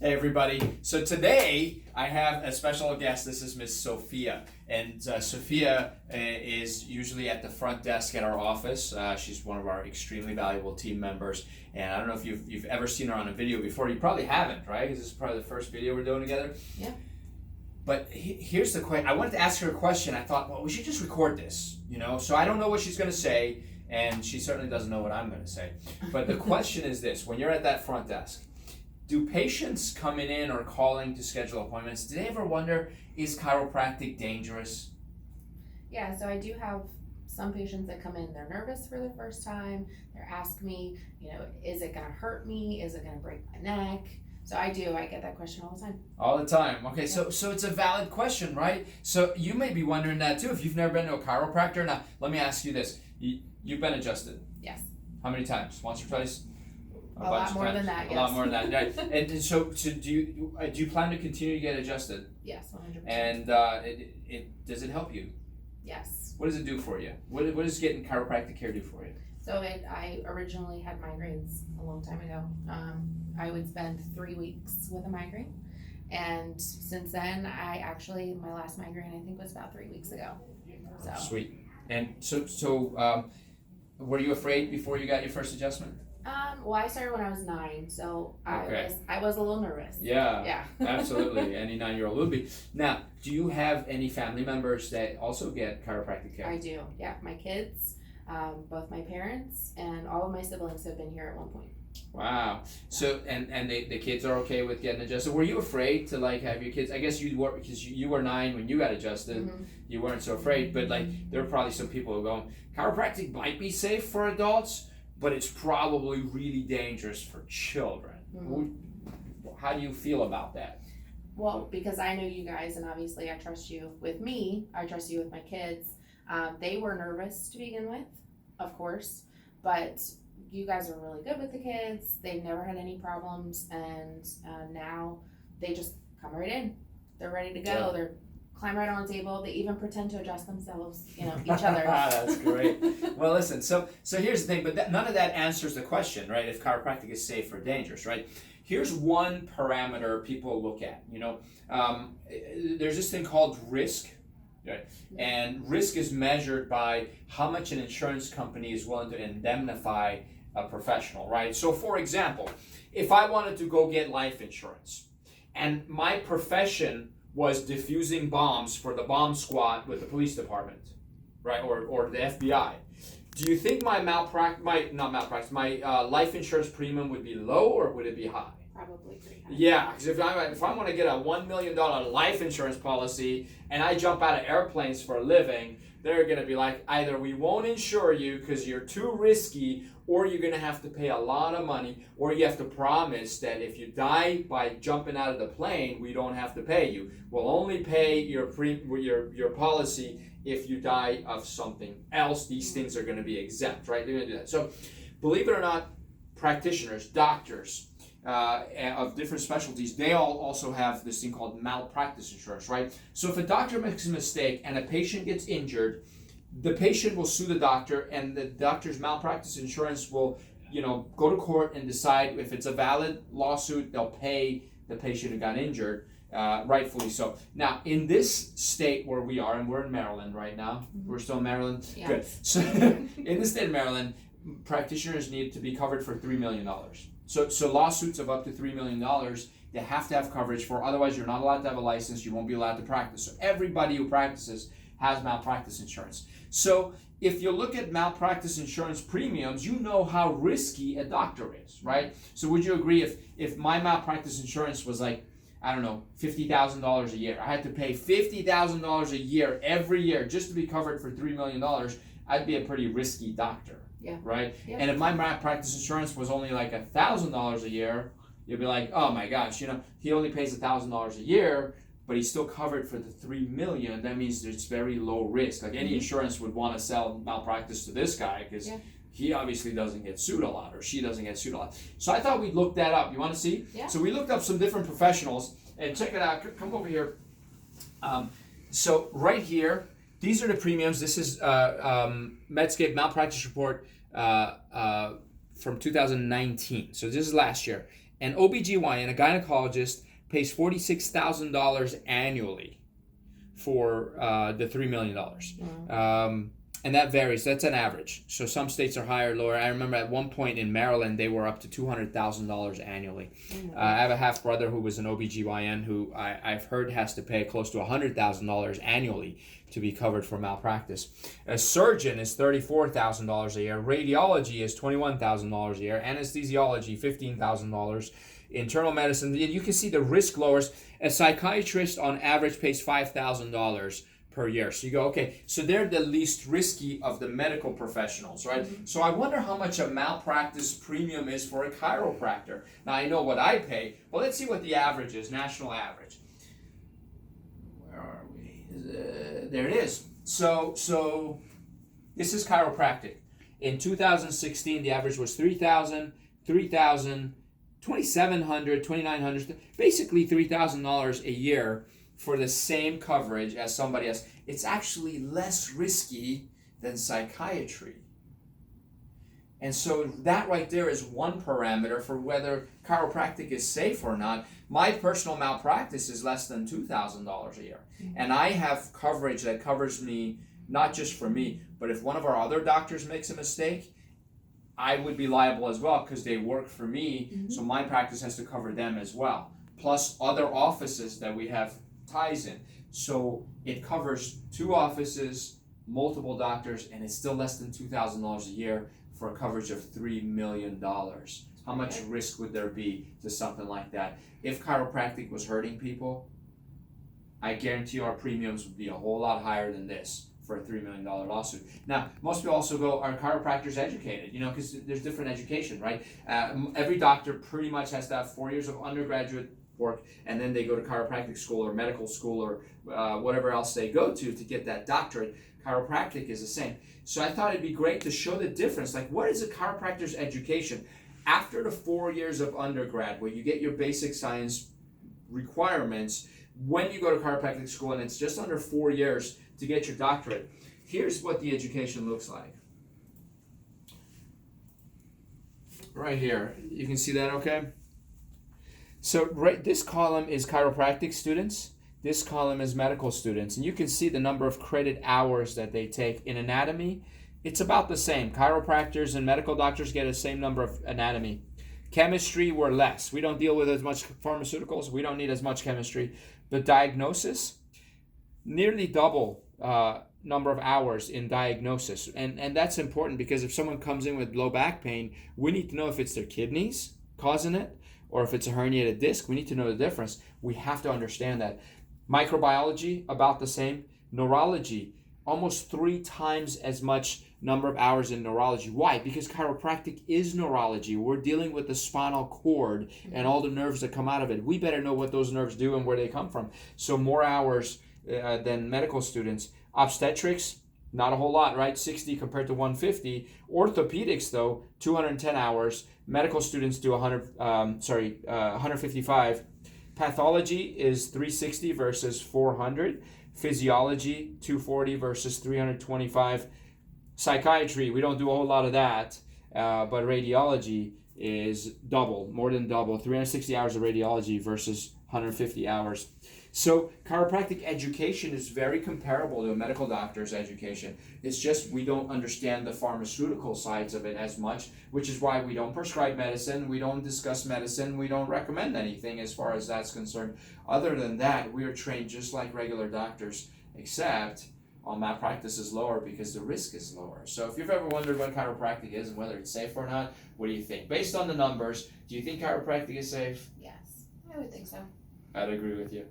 Hey everybody. So today I have a special guest. This is Miss Sophia. And Sophia is usually at the front desk at our office. She's one of our extremely valuable team members. And I don't know if you've ever seen her on a video before. You probably haven't, right? Because this is probably the first video we're doing together. Yeah. But here's the question. I wanted to ask her a question. I thought, well, we should just record this, So I don't know what she's going to say, and she certainly doesn't know what I'm going to say. But the question is this. When you're at that front desk, do patients coming in or calling to schedule appointments, do they ever wonder, is chiropractic dangerous? Yeah, so I do have some patients that come in, they're nervous for the first time. They're asking me, is it going to hurt me? Is it going to break my neck? So I get that question all the time. All the time. Okay, so it's a valid question, right? So you may be wondering that too if you've never been to a chiropractor. Now, let me ask you this. You've been adjusted? Yes. How many times? Once or twice? A lot more than that, yes. A lot more than that, right? And so do you plan to continue to get adjusted? Yes, 100%. And does it help you? Yes. What does it do for you? What does getting chiropractic care do for you? So I originally had migraines a long time ago. I would spend 3 weeks with a migraine. And since then, my last migraine I think was about 3 weeks ago. So. Sweet. And so were you afraid before you got your first adjustment? Well, I started when I was 9, so I was a little nervous. Yeah. Absolutely. Any 9-year-old would be. Now, do you have any family members that also get chiropractic care? I do. Yeah, my kids, both my parents, and all of my siblings have been here at one point. Wow. So and the kids are okay with getting adjusted. Were you afraid to have your kids? I guess you were, because you were 9 when you got adjusted. Mm-hmm. You weren't so afraid, but there are probably some people who are going, chiropractic might be safe for adults, but it's probably really dangerous for children. Mm-hmm. How do you feel about that? Well, because I know you guys, and obviously I trust you with me. I trust you with my kids. They were nervous to begin with, of course, but you guys are really good with the kids. They've never had any problems, and now they just come right in. They're ready to go. Yeah. They're climb right on the table. They even pretend to adjust themselves, each other. That's great. Well, listen, so here's the thing, but none of that answers the question, right? If chiropractic is safe or dangerous, right? Here's one parameter people look at, there's this thing called risk, right? And risk is measured by how much an insurance company is willing to indemnify a professional, right? So for example, if I wanted to go get life insurance and my profession was diffusing bombs for the bomb squad with the police department, right, or the FBI. Do you think my life insurance premium would be low or would it be high? Probably pretty high. Yeah, because if I want to get a $1 million life insurance policy and I jump out of airplanes for a living, they're going to be like, either we won't insure you because you're too risky, or you're going to have to pay a lot of money, or you have to promise that if you die by jumping out of the plane, we don't have to pay you. We'll only pay your policy if you die of something else. These things are going to be exempt, right? They're going to do that. So believe it or not, practitioners, doctors of different specialties, they all also have this thing called malpractice insurance, right? So if a doctor makes a mistake and a patient gets injured, the patient will sue the doctor, and the doctor's malpractice insurance will, go to court and decide if it's a valid lawsuit. They'll pay the patient who got injured, rightfully so. Now, in this state where we are, and we're in Maryland right now, we're still in Maryland. Yeah. Good. So, in the state of Maryland, practitioners need to be covered for $3 million. So lawsuits of up to $3 million, they have to have coverage for. Otherwise, you're not allowed to have a license. You won't be allowed to practice. So everybody who practices has malpractice insurance. So if you look at malpractice insurance premiums, you know how risky a doctor is, right? So would you agree if my malpractice insurance was $50,000 a year, I had to pay $50,000 a year every year just to be covered for $3 million, I'd be a pretty risky doctor, right? Yeah. And if my malpractice insurance was only $1,000 a year, you'd be like, oh my gosh, he only pays $1,000 a year, but he's still covered for the $3 million. That means it's very low risk. Any insurance would want to sell malpractice to this guy because he obviously doesn't get sued a lot, or she doesn't get sued a lot. So I thought we'd look that up. You want to see? Yeah. So we looked up some different professionals, and check it out. Come over here. So right here, these are the premiums. This is Medscape malpractice report from 2019. So this is last year. An OBGYN, a gynecologist, pays $46,000 annually for the $3 million. And that varies. That's an average. So some states are higher, lower. I remember at one point in Maryland, they were up to $200,000 annually. I have a half brother who was an OBGYN who I've heard has to pay close to $100,000 annually to be covered for malpractice. A surgeon is $34,000 a year. Radiology is $21,000 a year. Anesthesiology, $15,000. Internal medicine, you can see the risk lowers. A psychiatrist on average pays $5,000 per year. So you go, okay, so they're the least risky of the medical professionals, right? So I wonder how much a malpractice premium is for a chiropractor. Now I know what I pay, but let's see what the average is, national average. Where are we? There it is. So this is chiropractic. In 2016, the average was $3,000, $3,000, $2,700, $2,900, basically $3,000 a year for the same coverage as somebody else. It's actually less risky than psychiatry. And so that right there is one parameter for whether chiropractic is safe or not. My personal malpractice is less than $2,000 a year. And I have coverage that covers me, not just for me, but if one of our other doctors makes a mistake, I would be liable as well because they work for me, so my practice has to cover them as well. Plus other offices that we have ties in. So it covers 2 offices, multiple doctors, and it's still less than $2,000 a year for a coverage of $3 million. How much risk would there be to something like that? If chiropractic was hurting people, I guarantee our premiums would be a whole lot higher than this for a $3 million lawsuit. Now, most people also go, are chiropractors educated? because there's different education, right? Every doctor pretty much has to have 4 years of undergraduate work, and then they go to chiropractic school or medical school or whatever else they go to get that doctorate. Chiropractic is the same. So I thought it'd be great to show the difference. Like, what is a chiropractor's education? After the 4 years of undergrad, where you get your basic science requirements, when you go to chiropractic school, and it's just under 4 years to get your doctorate, here's what the education looks like. Right here. You can see that okay? So this column is chiropractic students. This column is medical students. And you can see the number of credit hours that they take. In anatomy, it's about the same. Chiropractors and medical doctors get the same number of anatomy. Chemistry, we're less. We don't deal with as much pharmaceuticals. We don't need as much chemistry. The diagnosis, nearly double number of hours in diagnosis. And that's important because if someone comes in with low back pain, we need to know if it's their kidneys causing it or if it's a herniated disc. We need to know the difference. We have to understand that. Microbiology, about the same. Neurology, almost 3 times as much number of hours in neurology. Why? Because chiropractic is neurology. We're dealing with the spinal cord and all the nerves that come out of it. We better know what those nerves do and where they come from. So more hours than medical students. Obstetrics, not a whole lot, right? 60 compared to 150. Orthopedics, though, 210 hours. Medical students do 155. Pathology is 360 versus 400. Physiology, 240 versus 325. Psychiatry, we don't do a whole lot of that, but radiology is double, more than double, 360 hours of radiology versus 150 hours. So chiropractic education is very comparable to a medical doctor's education. It's just we don't understand the pharmaceutical sides of it as much, which is why we don't prescribe medicine, we don't discuss medicine, we don't recommend anything as far as that's concerned. Other than that, we are trained just like regular doctors, except our malpractice is lower because the risk is lower. So if you've ever wondered what chiropractic is and whether it's safe or not, what do you think? Based on the numbers, do you think chiropractic is safe? Yes, I would think so. I'd agree with you.